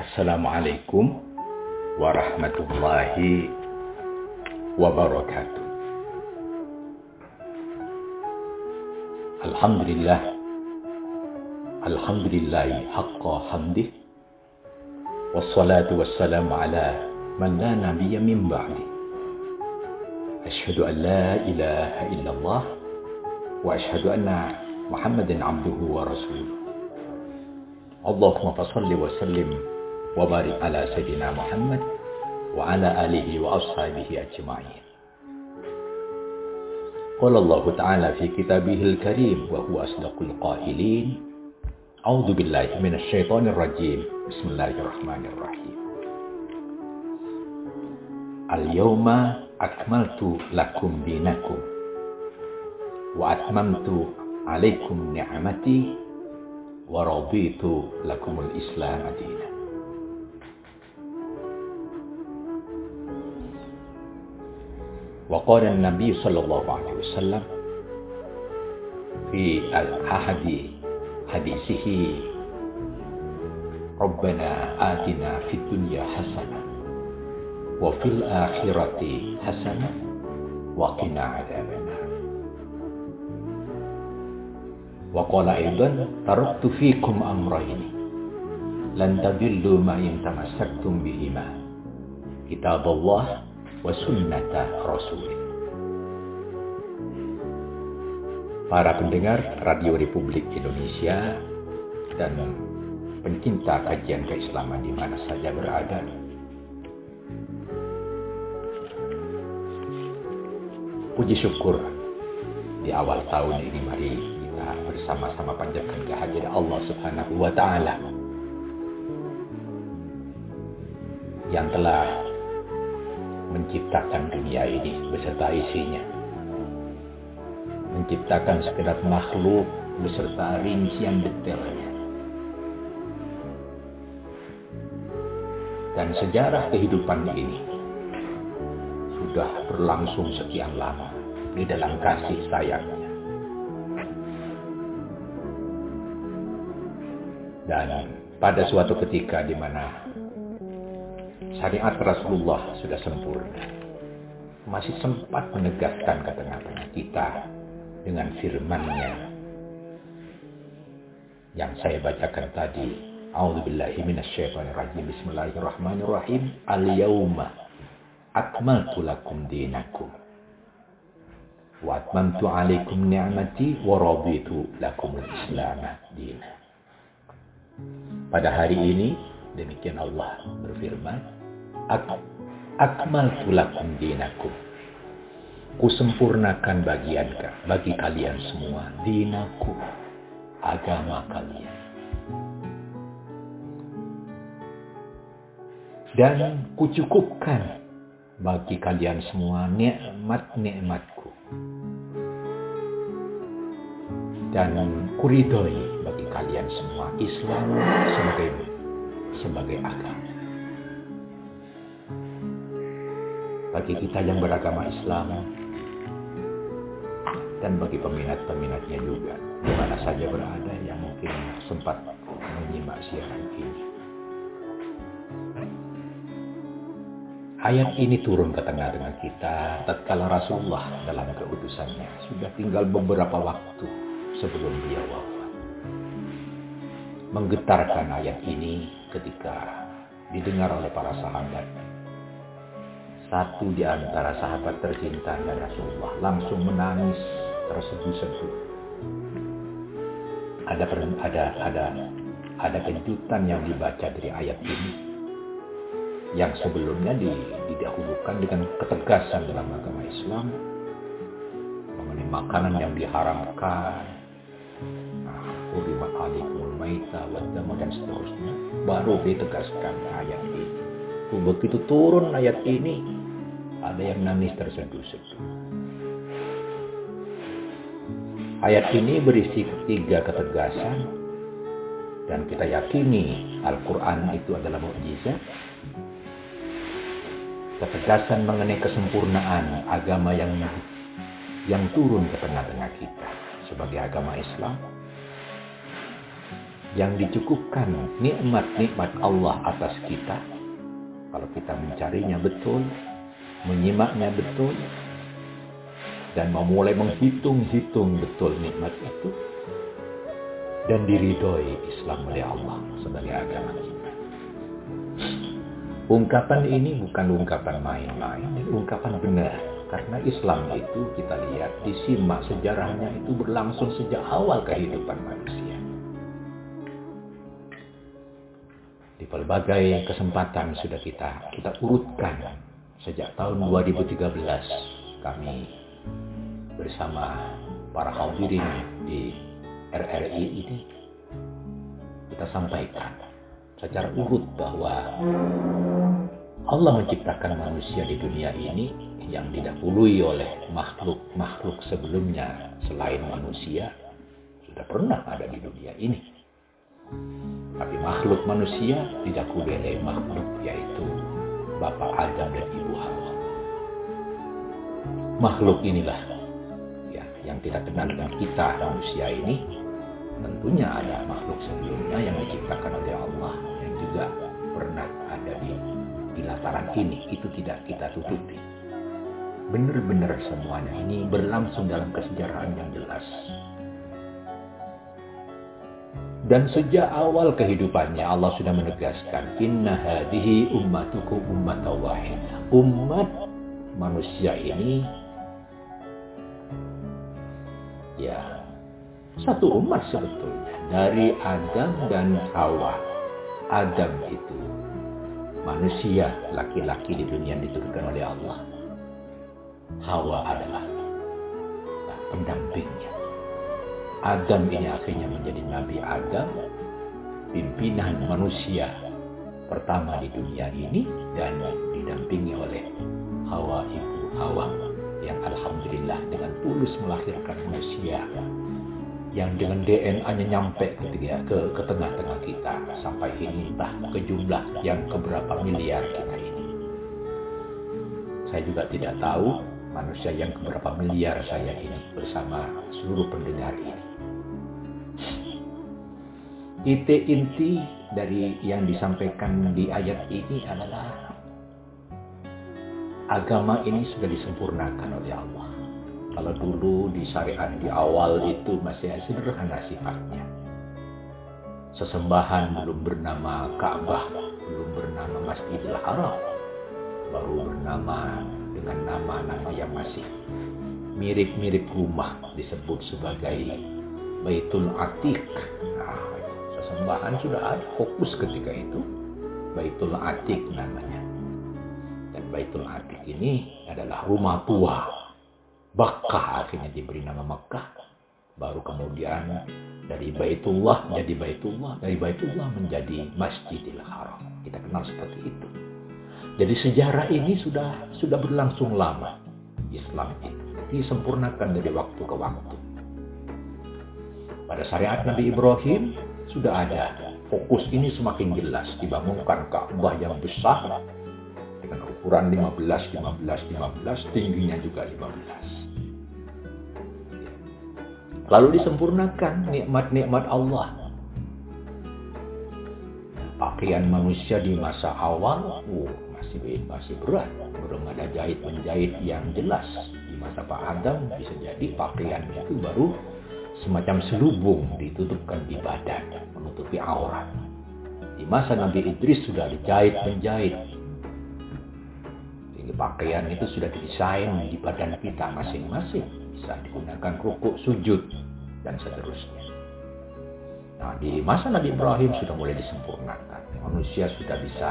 Assalamualaikum warahmatullahi wabarakatuh. Alhamdulillahi haqqa hamdih. Wassalatu wassalamu ala man la nabiyya min ba'di. Asyhadu an la ilaha illallah wa asyhadu anna Muhammadan abduhu wa rasuluh. Allahumma salli wa sallim wa barik ala sayyidina Muhammad wa ala alihi wa ashabihi ajma'in. Qala Allah Ta'ala fi kitabihil karim wa huwa asdaqul qailin. A'udzu billahi minasy syaithanir rajim. Bismillahirrahmanirrahim. Al-yawma akmaltu lakum dinakum wa atmamtu 'alaikum ni'mati wa raditu lakumul Islam dinan. وقال النبي صلى الله عليه وسلم في أحد حديثه ربنا آتنا في الدنيا حسنة وفي الآخرة حسنة وقنا عذاب النار. وقال أيضا تركت فيكم أمرين لن تضلوا ما إن تمسكتم بهما كتاب الله wa sunnata rasulih. Para pendengar Radio Republik Indonesia dan pencinta kajian keislaman di mana saja berada, puji syukur di awal tahun ini mari kita bersama-sama panjatkan kehadiran Allah Subhanahu wa Ta'ala yang telah menciptakan dunia ini beserta isinya, menciptakan sekedar makhluk beserta rincian detailnya, dan sejarah kehidupan ini sudah berlangsung sekian lama di dalam kasih sayangnya. Dan pada suatu ketika di mana syariat Rasulullah sudah sempurna, masih sempat menegaskan ke tengah-tengah kita dengan firman-Nya yang saya bacakan tadi. A'udzubillahi minasyaitonir rajim. Bismillahirrahmanirrahim. Al-yauma akmaltu lakum dinakum wa atmamtu 'alaikum ni'mati wa raditu lakumul Islam dinan. Pada hari ini, demikian Allah berfirman, akmaltu lakum dinakum, kusempurnakan bagi kalian semua dinakum, agama kalian, dan kucukupkan bagi kalian semua nikmat-nikmatku, dan kuridhoi bagi kalian semua Islam sebagai agama. Bagi kita yang beragama Islam dan bagi peminat-peminatnya juga di mana saja berada yang mungkin sempat menyimak siaran ini. Ayat ini turun ke tengah-tengah kita tatkala Rasulullah dalam keutusannya sudah tinggal beberapa waktu sebelum beliau wafat. Menggetarkan ayat ini ketika didengar oleh para sahabat. Satu di antara sahabat tercinta Rasulullah langsung menangis terseduh-seduh. Ada kejutan yang dibaca dari ayat ini yang sebelumnya didahulukan dengan ketegasan dalam agama Islam mengenai makanan yang diharamkan, hurimat alaikumul maita wad dam dan seterusnya. Baru ditegaskan ayat ini. Begitu turun ayat ini, ada yang nangis terseduh-seduh. Ayat ini berisi ketiga ketegasan, dan kita yakini Al-Quran itu adalah mukjizat. Ketegasan mengenai kesempurnaan agama yang turun ke tengah-tengah kita sebagai agama Islam. yang dicukupkan nikmat-nikmat Allah atas kita, kalau kita mencarinya betul, menyimaknya betul, dan memulai menghitung-hitung betul nikmat itu, dan diridhoi Islam oleh Allah sebagai agama kita. Ungkapan ini bukan ungkapan main-main, ini ungkapan benar. Karena Islam itu kita lihat, disimak sejarahnya itu berlangsung sejak awal kehidupan manusia. Di berbagai kesempatan sudah kita urutkan. Sejak tahun 2013 kami bersama para hadirin di RRI ini kita sampaikan secara urut bahwa Allah menciptakan manusia di dunia ini yang didahului oleh makhluk-makhluk sebelumnya selain manusia sudah pernah ada di dunia ini. Tapi makhluk manusia didahului oleh makhluk yaitu Bapak Adam dan Ibu Hawa. Makhluk inilah ya, yang kita kenal dengan kita manusia ini. Tentunya ada makhluk sebelumnya yang diciptakan oleh Allah yang juga pernah ada di lataran ini. Itu tidak kita tutupi. Benar-benar semuanya ini berlangsung dalam kesejarahan yang jelas. Dan sejak awal kehidupannya Allah sudah menegaskan, inna hadhihi ummatukum ummatan wahidah. Umat manusia ini ya satu umat sebetulnya, dari Adam dan Hawa. Adam itu manusia laki-laki di dunia yang diturunkan oleh Allah. Hawa adalah pendampingnya. Adam ini akhirnya menjadi Nabi Adam, pimpinan manusia pertama di dunia ini, dan didampingi oleh Hawa, ibu Hawa, yang alhamdulillah dengan tulus melahirkan manusia yang dengan DNA-nya nyampe ke tengah-tengah kita sampai ini, entah ke jumlah yang keberapa miliar kita ini. Saya juga tidak tahu manusia yang keberapa miliar saya ini bersama seluruh pendengar ini. Inti dari yang disampaikan di ayat ini adalah agama ini sudah disempurnakan oleh Allah. Kalau dulu di syariat di awal itu masih sederhana sifatnya. Sesembahan belum bernama Ka'bah, belum bernama Masjidil Haram, baru bernama dengan nama-nama yang masih mirip-mirip rumah disebut sebagai Baitul Atiq. Nah, sesembahan sudah ada, fokus ketika itu Baitul Atiq namanya. Dan Baitul Atiq ini adalah rumah tua. Makkah akhirnya diberi nama Makkah. Baru kemudian dari Baitullah menjadi Baitullah, dari Baitullah menjadi Masjidil Haram. Kita kenal seperti itu. Jadi sejarah ini sudah berlangsung lama. Islam itu disempurnakan dari waktu ke waktu. Pada syariat Nabi Ibrahim sudah ada. Fokus ini semakin jelas, dibangunkan Ka'bah yang besar dengan ukuran 15, tingginya juga 15. Lalu disempurnakan nikmat-nikmat Allah. Pakaian manusia di masa awal masih berat, belum ada jahit-menjahit yang jelas. Di masa Pak Adam bisa jadi pakaian itu baru semacam selubung ditutupkan di badan, menutupi aurat. Di masa Nabi Idris sudah dijahit-menjahit. Jadi pakaian itu sudah didesain di badan kita masing-masing, bisa digunakan rukuk, sujud, dan seterusnya. Nah, di masa Nabi Ibrahim sudah mulai disempurnakan. Manusia sudah bisa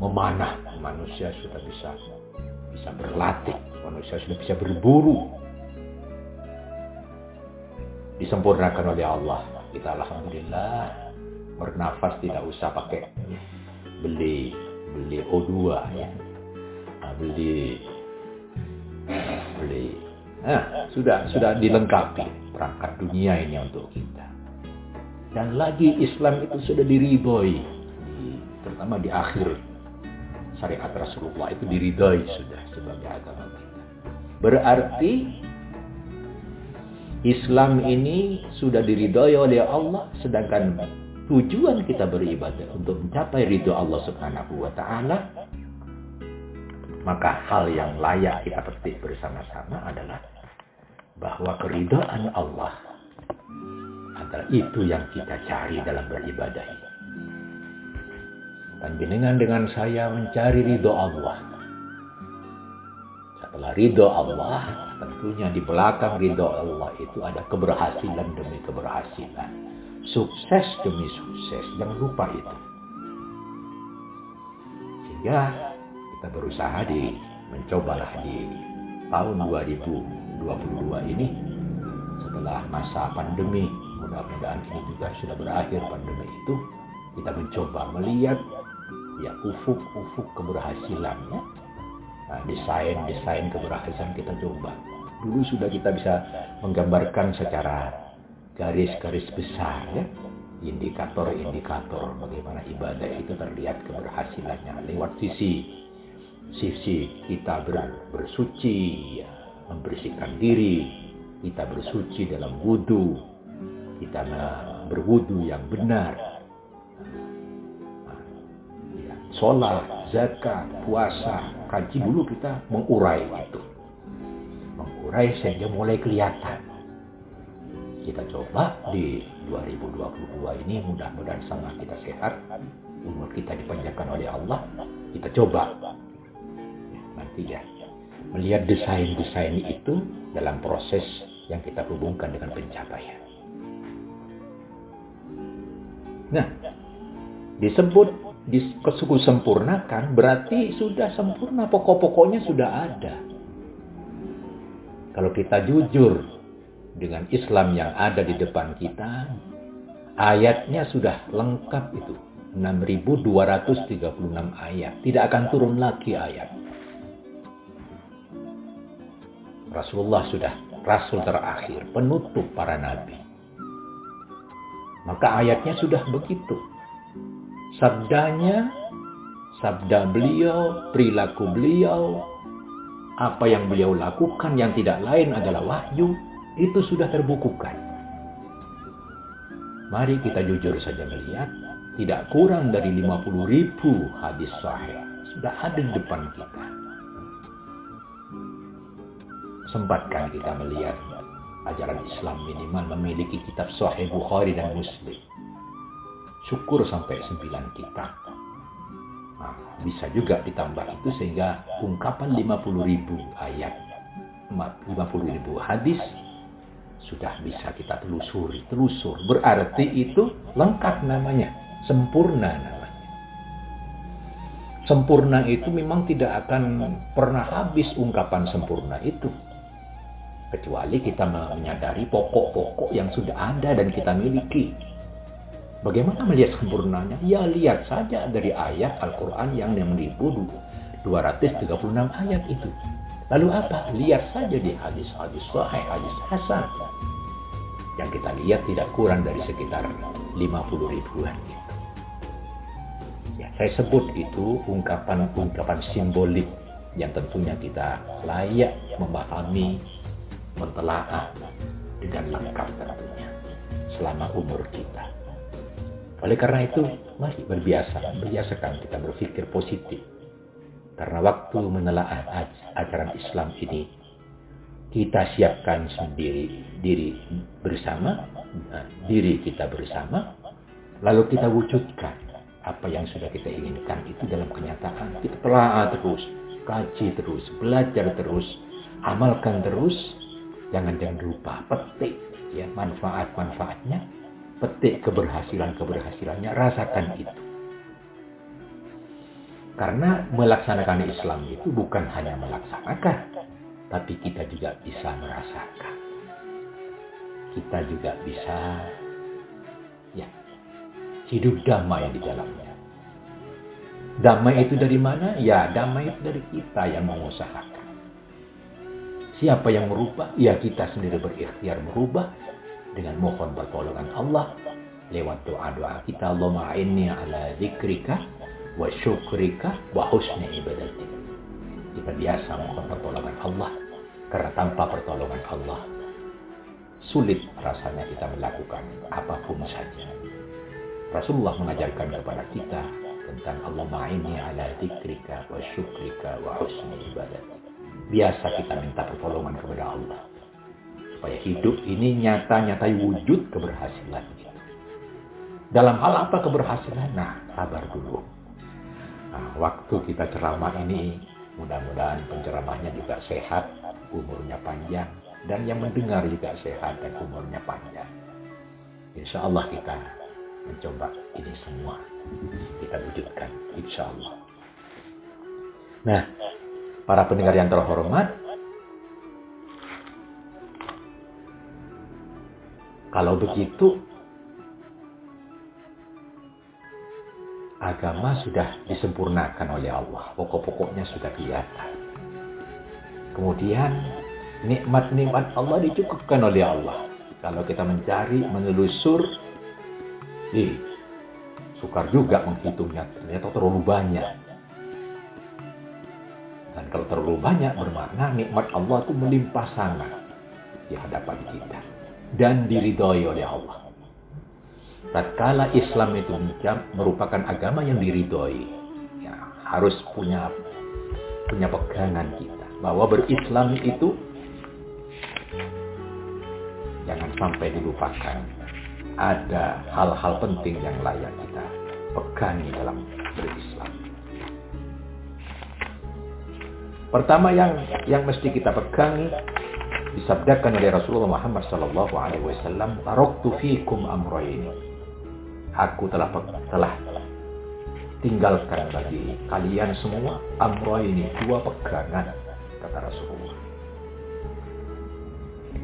memanah, manusia sudah bisa berlatih, manusia sudah bisa berburu. Disempurnakan oleh Allah. Kita alhamdulillah bernafas tidak usah pakai beli O2 ya. Beli sudah dilengkapi perangkat dunia ini untuk kita. Dan lagi Islam itu sudah diridhoi, terutama di akhir syariat Rasulullah itu diridhoi sudah sebagai agama kita. Berarti Islam ini sudah diridhoi oleh Allah, sedangkan tujuan kita beribadah untuk mencapai ridho Allah Subhanahu wa Ta'ala, maka hal yang layak kita petik bersama-sama adalah bahwa keridhaan Allah adalah itu yang kita cari dalam beribadah ini. Panjenengan dengan saya mencari ridho Allah. Setelah ridho Allah, tentunya di belakang ridho Allah itu ada keberhasilan demi keberhasilan, sukses demi sukses. Jangan lupa itu. Sehingga kita berusaha mencobalah di tahun 2022 ini, setelah masa pandemi, mudah-mudahan ini juga sudah berakhir pandemi itu, kita mencoba melihat ya ufuk-ufuk keberhasilan ya. Nah, desain keberhasilan kita coba. Dulu sudah kita bisa menggambarkan secara garis-garis besar ya, indikator-indikator bagaimana ibadah itu terlihat keberhasilannya lewat sisi kita bersuci ya, membersihkan diri, kita bersuci dalam wudu, kita berwudu yang benar, sholat, zakat, puasa, haji. Dulu kita mengurai itu. Mengurai sehingga mulai kelihatan. Kita coba di 2022 ini, mudah-mudahan sama kita sehat, umur kita dipanjangkan oleh Allah. Kita coba nanti ya, melihat desain-desain itu dalam proses yang kita hubungkan dengan pencapaian. Nah, disebut sempurnakan berarti sudah sempurna, pokok-pokoknya sudah ada. Kalau kita jujur dengan Islam yang ada di depan kita, ayatnya sudah lengkap itu, 6.236 ayat, tidak akan turun lagi ayat. Rasulullah sudah Rasul terakhir, penutup para nabi. Maka ayatnya sudah begitu. Sabdanya, sabda beliau, perilaku beliau, apa yang beliau lakukan yang tidak lain adalah wahyu, itu sudah terbukukan. Mari kita jujur saja melihat, tidak kurang dari 50.000 hadis sahih sudah ada di depan kita. Sempatkan kita melihat ajaran Islam minimal memiliki kitab Sahih Bukhari dan Muslim. Syukur sampai 9 kitab. Nah, bisa juga ditambah itu sehingga ungkapan 50.000 ayat, 50.000 hadis sudah bisa kita telusur. Berarti itu lengkap namanya, sempurna namanya. Sempurna itu memang tidak akan pernah habis ungkapan sempurna itu. Kecuali kita menyadari pokok-pokok yang sudah ada dan kita miliki. Bagaimana melihat sempurnanya? Ya lihat saja dari ayat Al-Quran yang 6.236 ayat itu. Lalu apa? Lihat saja di hadis-hadis sahih, hadis hasan. Yang kita lihat tidak kurang dari sekitar 50 ribuan gitu. Ya, saya sebut itu ungkapan simbolik yang tentunya kita layak memahami, mentelaah dengan lengkap tentunya selama umur kita. Oleh karena itu, mari biasakan kita berpikir positif. Karena waktu menelaah ajaran Islam ini, kita siapkan sendiri diri kita bersama, lalu kita wujudkan apa yang sudah kita inginkan itu dalam kenyataan. Kita telaah terus, kaji terus, belajar terus, amalkan terus. Jangan lupa petik ya manfaat-manfaatnya, petik keberhasilannya, rasakan itu. Karena melaksanakan Islam itu bukan hanya melaksanakan, tapi kita juga bisa merasakan. Kita juga bisa ya hidup damai di dalamnya. Damai itu dari mana? Ya, damai itu dari kita yang mengusahakan. Siapa yang merubah? Ya, kita sendiri berikhtiar merubah dengan mohon pertolongan Allah lewat doa-doa kita. Allahumma inni ala zikrika wa syukrika wa husni ibadatik. Kita biasa mohon pertolongan Allah, karena tanpa pertolongan Allah sulit rasanya kita melakukan apapun saja. Rasulullah mengajarkan kepada kita tentang Allah ma'ini ala dzikrika wa syukrika wa husni ibadat. Biasa kita minta pertolongan kepada Allah supaya hidup ini nyata-nyata wujud keberhasilan kita. Dalam hal apa keberhasilan? Nah, sabar dulu. Nah, waktu kita ceramah ini mudah-mudahan penceramahnya juga sehat, umurnya panjang, dan yang mendengar juga sehat dan umurnya panjang. Insya Allah kita mencoba ini semua kita wujudkan, insya Allah. Nah, para pendengar yang terhormat, kalau begitu agama sudah disempurnakan oleh Allah, pokok-pokoknya sudah kelihatan. Kemudian nikmat-nikmat Allah dicukupkan oleh Allah. Kalau kita mencari, menelusur, sukar juga menghitungnya, ternyata terlalu banyak. Dan kalau terlalu banyak bermakna nikmat Allah itu melimpah sangat di hadapan kita dan diridhoi oleh Allah. Tatkala Islam itu merupakan agama yang diridhoi, ya, harus punya pegangan kita bahwa berislam itu jangan sampai dilupakan. Ada hal-hal penting yang layak kita pegangi dalam berislam. Pertama yang mesti kita pegangi disabdakan oleh Rasulullah Muhammad SAW, "Taraktu fikum amrayn." Aku telah tinggalkan bagi kalian semua amrayn, dua pegangan, kata Rasulullah.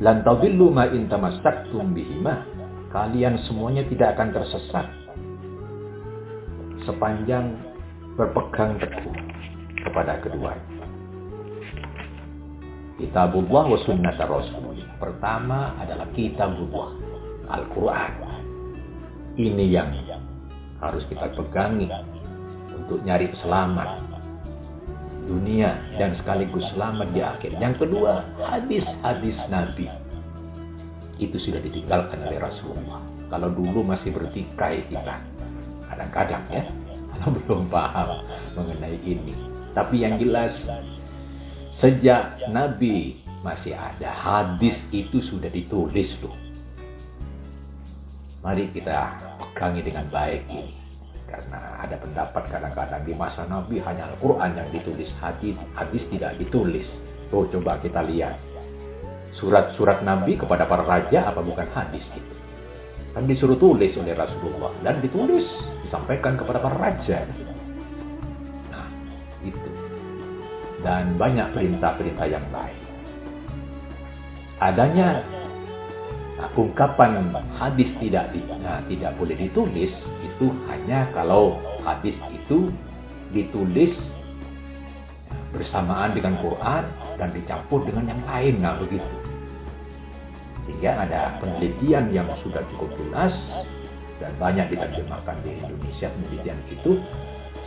Lan tadillu ma in tamassaktum bihima. Kalian semuanya tidak akan tersesat sepanjang berpegang teguh kepada keduanya. Kitabullah wa sunnat Rasul. Pertama adalah kitabullah, Al-Quran. Ini yang harus kita pegangi untuk nyari selamat dunia dan sekaligus selamat di akhir. Yang kedua, hadis-hadis Nabi. Itu sudah ditinggalkan oleh Rasulullah. Kalau dulu masih bertikai kita, kadang-kadang ya, kalau belum paham mengenai ini. Tapi yang jelas, sejak Nabi masih ada, hadis itu sudah ditulis loh. Mari kita pegangi dengan baik ini. Karena ada pendapat kadang-kadang di masa Nabi hanya Al-Quran yang ditulis, hadis tidak ditulis. Oh, coba kita lihat. Surat-surat Nabi kepada para raja apa bukan hadis itu? Kan disuruh tulis oleh Rasulullah dan ditulis, disampaikan kepada para raja. Nah, itu. Dan banyak perintah-perintah yang lain. Adanya ungkapan hadis tidak boleh ditulis itu hanya kalau hadis itu ditulis bersamaan dengan Quran dan dicampur dengan yang lain, nah begitu. Sehingga ada penelitian yang sudah cukup jelas dan banyak diterjemahkan di Indonesia. Penelitian itu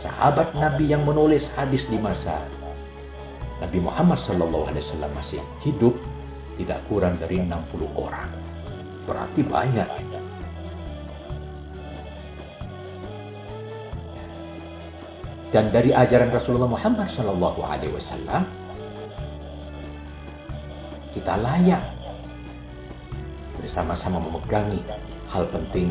sahabat Nabi yang menulis hadis di masa Nabi Muhammad SAW masih hidup tidak kurang dari 60 orang. Berarti banyak. Dan dari ajaran Rasulullah Muhammad SAW, kita layak bersama-sama memegangi hal penting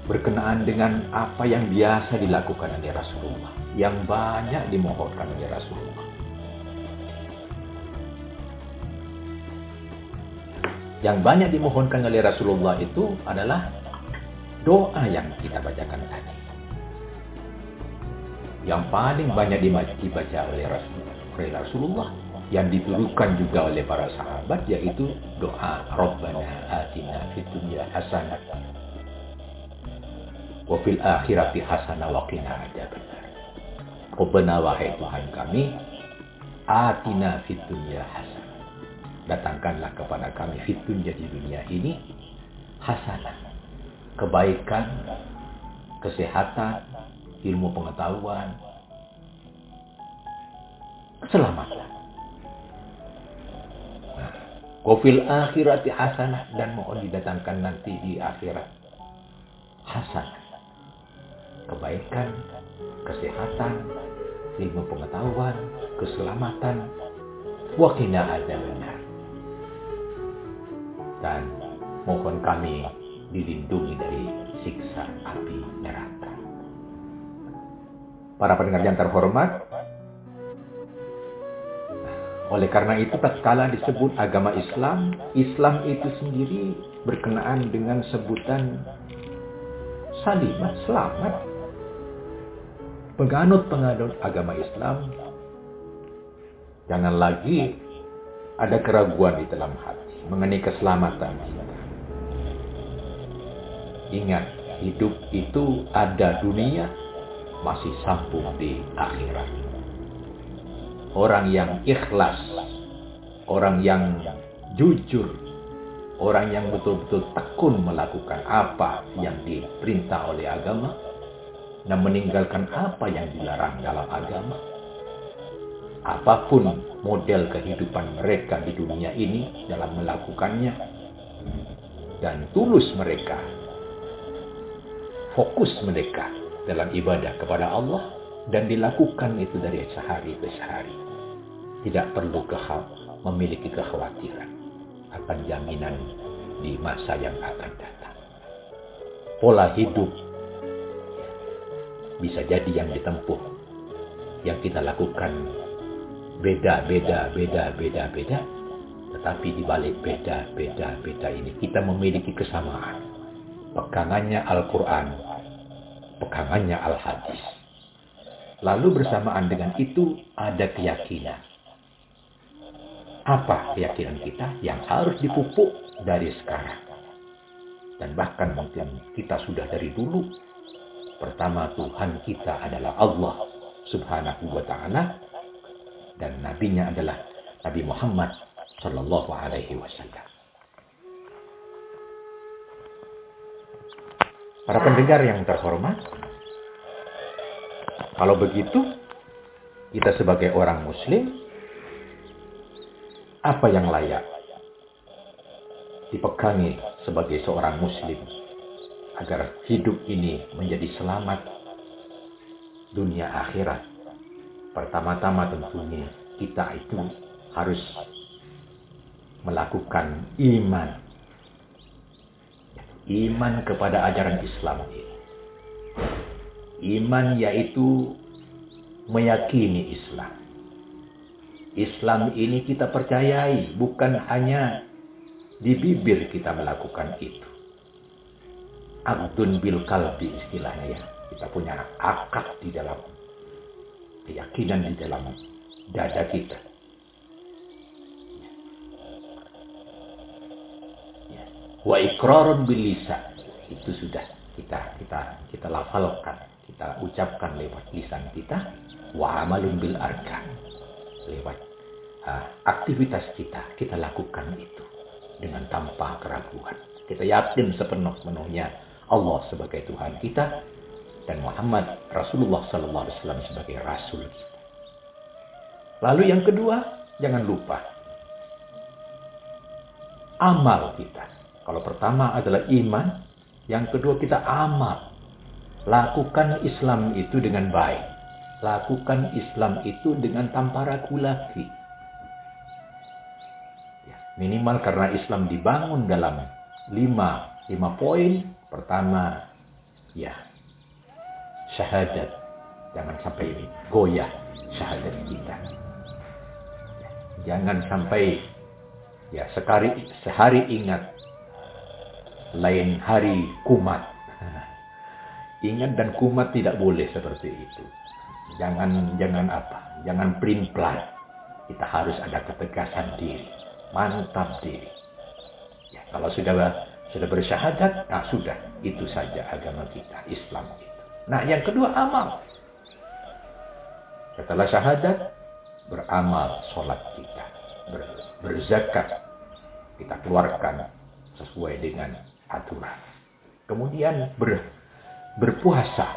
berkenaan dengan apa yang biasa dilakukan oleh Rasulullah, yang banyak dimohonkan oleh Rasulullah. Yang banyak dimohonkan oleh Rasulullah itu adalah doa yang kita bacakan tadi. Yang paling banyak dibaca oleh Rasulullah, yang diturukan juga oleh para sahabat, yaitu doa Rabbana atina fid dunya hasanah wa fil akhirati hasanah wa qina adzabannar. Rabbana, wahai Tuhan kami, atina fid dunya hasanah. Datangkanlah kepada kami fid dunya, di dunia ini, hasanah, kebaikan, kesehatan, ilmu pengetahuan, keselamatan. Nah, Wafil akhirati hasanah, dan mohon didatangkan nanti di akhirat hasanah, kebaikan, kesehatan, ilmu pengetahuan, keselamatan, wa qina adzabannar. Dan mohon kami dilindungi dari siksa api neraka. Para pendengar yang terhormat, oleh karena itu tatkala disebut agama Islam, Islam itu sendiri berkenaan dengan sebutan salimat, selamat. Penganut agama Islam jangan lagi ada keraguan di dalam hati mengenai keselamatan kita. Ingat, hidup itu ada dunia, masih sambung di akhirat. Orang yang ikhlas, orang yang jujur, orang yang betul-betul tekun melakukan apa yang diperintah oleh agama dan meninggalkan apa yang dilarang dalam agama. Apapun model kehidupan mereka di dunia ini dalam melakukannya, dan tulus mereka, fokus mereka dalam ibadah kepada Allah, dan dilakukan itu dari sehari ke sehari. Tidak perlu memiliki kekhawatiran akan jaminan di masa yang akan datang. Pola hidup bisa jadi yang ditempuh, yang kita lakukan beda, tetapi di balik beda ini kita memiliki kesamaan. Pegangannya Al-Quran, pegangannya Al-Hadis. Lalu bersamaan dengan itu ada keyakinan. Apa keyakinan kita yang harus dipupuk dari sekarang? Dan bahkan mungkin kita sudah dari dulu. Pertama, Tuhan kita adalah Allah Subhanahu wa Ta'ala, dan nabinya adalah Nabi Muhammad Sallallahu Alaihi Wasallam. Para pendengar yang terhormat, kalau begitu, kita sebagai orang Muslim, apa yang layak dipegangi sebagai seorang Muslim agar hidup ini menjadi selamat dunia akhirat? Pertama-tama tentunya kita itu harus melakukan iman. Iman kepada ajaran Islam ini. Iman yaitu meyakini Islam. Islam ini kita percayai, bukan hanya di bibir kita melakukan itu. Aqdun bil qalbi istilahnya ya. Kita punya akad di dalam keyakinan di dalam dada kita. Wa iqrarun bil lisan, itu sudah kita lafalkan, kita ucapkan lewat lisan kita. Wa amalun bil arkan, lewat aktivitas kita lakukan itu dengan tanpa keraguan. Kita yakin sepenuh-penuhnya Allah sebagai Tuhan kita dan Muhammad Rasulullah Sallallahu Alaihi Wasallam sebagai Rasul kita. Lalu yang kedua, jangan lupa amal kita. Kalau pertama adalah iman, yang kedua kita amal. Lakukan Islam itu dengan baik. Lakukan Islam itu dengan tanpa ragu lagi. Ya, minimal karena Islam dibangun dalam lima poin. Pertama, ya, syahadat. Jangan sampai ini goyah syahadat kita. Ya, jangan sampai ya sehari ingat, lain hari kumat. Ingat dan kumat tidak boleh seperti itu. Jangan apa? Jangan pelin-pelan. Kita harus ada ketegasan diri, mantap diri. Ya, kalau sudah bersyahadat, nah sudah, itu saja agama kita, Islam itu. Nah, yang kedua amal. Setelah syahadat, beramal sholat kita, berzakat kita keluarkan sesuai dengan aturan. Kemudian berpuasa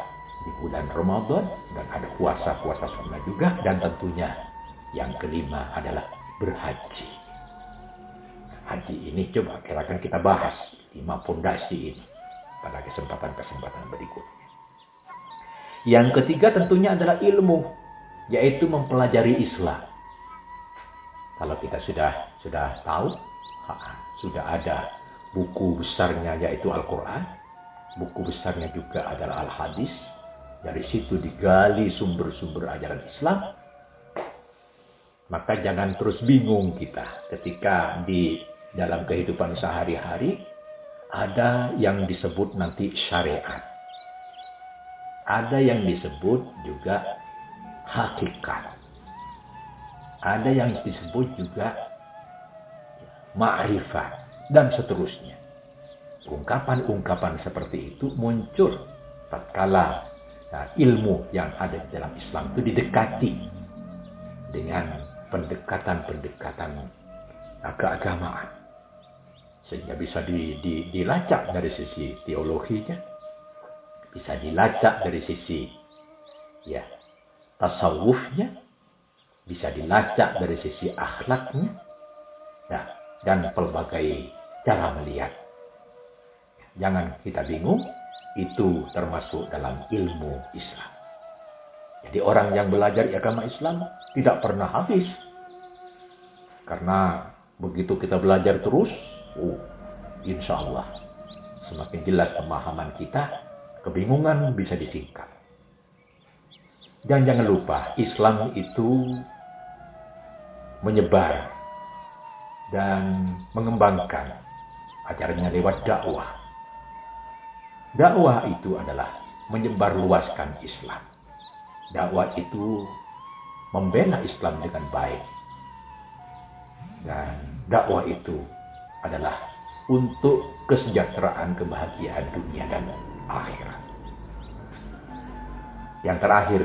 di bulan Ramadan, dan ada puasa sunnah juga, dan tentunya yang kelima adalah berhaji. haji ini coba akan kita bahas 5 pondasi ini pada kesempatan-kesempatan berikutnya. Yang ketiga tentunya adalah ilmu, yaitu mempelajari Islam. Kalau kita sudah tahu, sudah ada buku besarnya yaitu Al-Quran, buku besarnya juga adalah Al-Hadis. Dari situ digali sumber-sumber ajaran Islam. Maka jangan terus bingung kita ketika di dalam kehidupan sehari-hari ada yang disebut nanti syariat. Ada yang disebut juga hakikat. Ada yang disebut juga ma'rifat dan seterusnya. Ungkapan-ungkapan seperti itu muncul tatkala ilmu yang ada di dalam Islam itu didekati dengan pendekatan-pendekatan keagamaan. Sehingga bisa dilacak dari sisi teologinya, bisa dilacak dari sisi tasawufnya, bisa dilacak dari sisi akhlaknya, dan pelbagai cara melihat. Jangan kita bingung, itu termasuk dalam ilmu Islam. Jadi orang yang belajar agama Islam tidak pernah habis. Karena begitu kita belajar terus, insya Allah semakin jelas pemahaman kita, kebingungan bisa disingkat. Dan jangan lupa, Islam itu menyebar dan mengembangkan ajarannya lewat dakwah. Dakwah itu adalah menyebarluaskan Islam. Dakwah itu membela Islam dengan baik. Dan dakwah itu adalah untuk kesejahteraan, kebahagiaan dunia dan akhirat. Yang terakhir,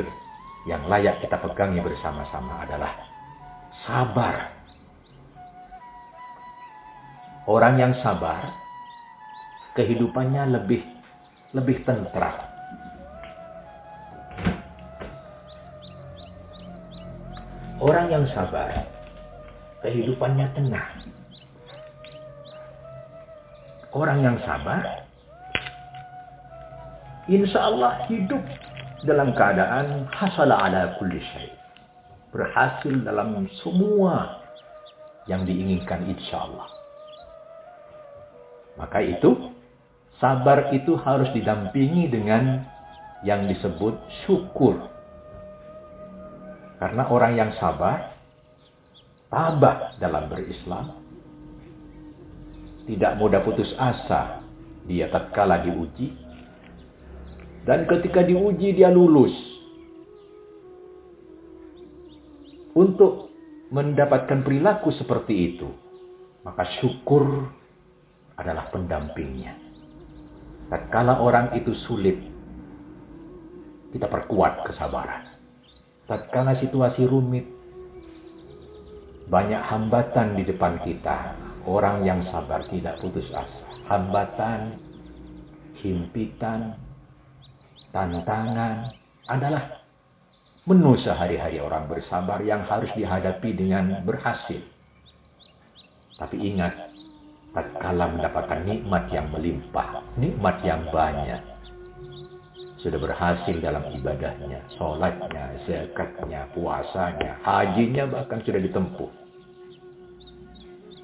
yang layak kita pegangi bersama-sama adalah sabar. Orang yang sabar, kehidupannya lebih tentram. Orang yang sabar, kehidupannya tenang. Orang yang sabar, insya Allah hidup dalam keadaan hasala ala kulli syai'. Berhasil dalam semua yang diinginkan insya Allah. Maka itu, sabar itu harus didampingi dengan yang disebut syukur. Karena orang yang sabar, tabah dalam berislam, tidak mudah putus asa dia tatkala diuji, dan ketika diuji dia lulus. Untuk mendapatkan perilaku seperti itu, maka syukur adalah pendampingnya. Tatkala orang itu sulit, kita perkuat kesabaran. Tatkala situasi rumit, banyak hambatan di depan kita, orang yang sabar tidak putus asa. Hambatan, himpitan, tantangan adalah menu sehari-hari orang bersabar yang harus dihadapi dengan berhasil. Tapi ingat, tatkala mendapatkan nikmat yang melimpah, nikmat yang banyak, sudah berhasil dalam ibadahnya, sholatnya, zakatnya, puasanya, hajinya bahkan sudah ditempuh.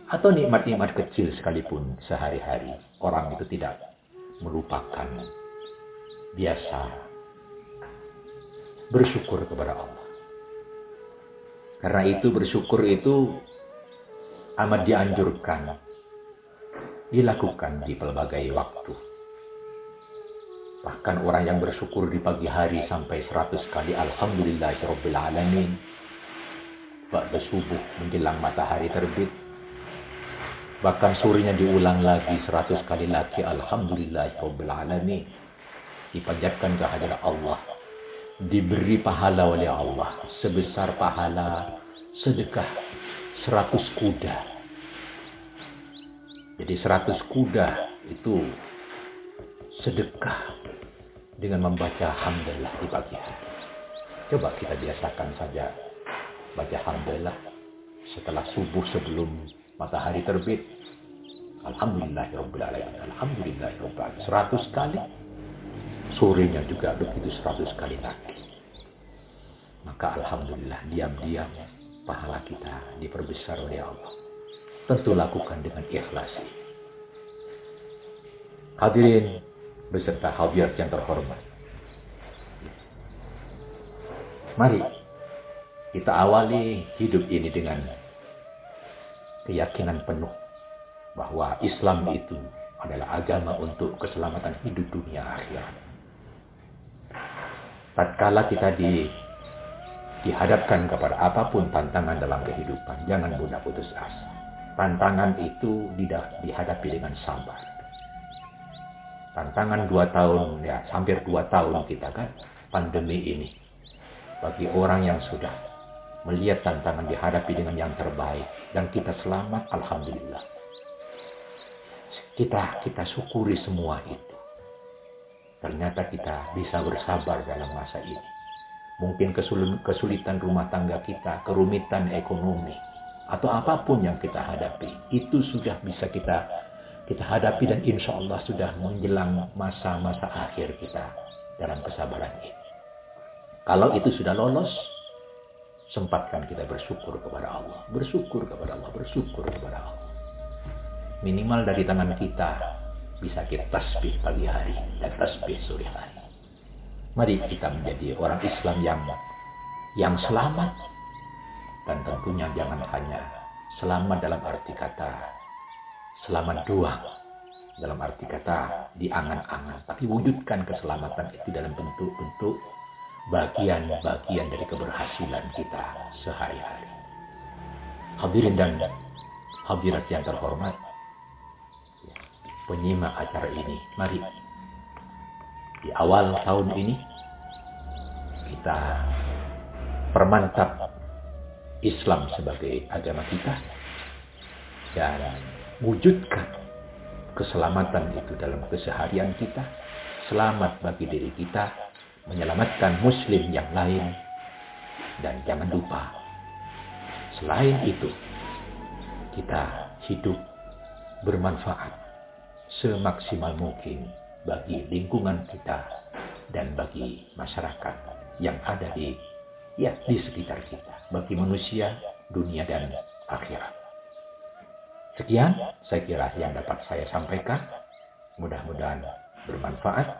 Atau nikmat-nikmat kecil sekalipun sehari-hari, orang itu tidak melupakan. Biasa bersyukur kepada Allah. Karena itu bersyukur itu amat dianjurkan, dilakukan di pelbagai waktu. Bahkan orang yang bersyukur di pagi hari sampai 100 kali Alhamdulillahirabbil alamin. Ba'da subuh menjelang matahari terbit. Bahkan sorenya diulang lagi 100 kali lagi Alhamdulillahirabbil alamin. Dipanjatkan kehadirat Allah. Diberi pahala oleh Allah sebesar pahala sedekah 100 kuda. Jadi 100 kuda itu sedekah dengan membaca hamdalah di pagi hari. Coba kita biasakan saja baca hamdalah setelah subuh sebelum matahari terbit. Alhamdulillahirrabbilalamin, Alhamdulillahirrabbilalamin. 100 kali. Sorenya juga begitu 100 kali lagi. Maka Alhamdulillah, diam-diam pahala kita diperbesar oleh Allah. Tentu lakukan dengan ikhlas. Hadirin beserta hadirat yang terhormat. Mari kita awali hidup ini dengan keyakinan penuh bahwa Islam itu adalah agama untuk keselamatan hidup dunia akhirat. Tatkala kita dihadapkan kepada apapun tantangan dalam kehidupan, jangan mudah putus asa. Tantangan itu dihadapi dengan sabar. Tantangan 2 tahun, ya hampir 2 tahun kita kan, pandemi ini. Bagi orang yang sudah melihat tantangan dihadapi dengan yang terbaik, dan kita selamat, Alhamdulillah. Kita syukuri semua itu. Ternyata kita bisa bersabar dalam masa ini. Mungkin kesulitan rumah tangga kita, kerumitan ekonomi, atau apapun yang kita hadapi, itu sudah bisa kita hadapi, dan insya Allah sudah menjelang masa-masa akhir kita dalam kesabaran ini. Kalau itu sudah lolos, sempatkan kita bersyukur kepada Allah. Bersyukur kepada Allah, bersyukur kepada Allah. Minimal dari tangan kita bisa kita tasbih pagi hari dan tasbih sore hari. Mari kita menjadi orang Islam yang selamat. Dan tentunya jangan hanya selamat dalam arti kata selamat doang, dalam arti kata diangan-angan, tapi wujudkan keselamatan itu dalam bentuk-bentuk bagian-bagian dari keberhasilan kita sehari-hari. Hadirin dan hadirat yang terhormat, penyimak acara ini, mari di awal tahun ini kita permantap Islam sebagai agama kita dan wujudkan keselamatan itu dalam keseharian kita. Selamat bagi diri kita, menyelamatkan muslim yang lain, dan jangan lupa selain itu kita hidup bermanfaat semaksimal mungkin bagi lingkungan kita dan bagi masyarakat yang ada di sekitar kita, bagi manusia, dunia, dan akhirat. Sekian saya kira yang dapat saya sampaikan. Mudah-mudahan bermanfaat.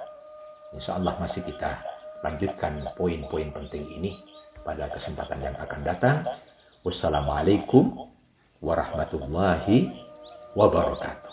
Insya Allah masih kita lanjutkan poin-poin penting ini pada kesempatan yang akan datang. Wassalamualaikum warahmatullahi wabarakatuh.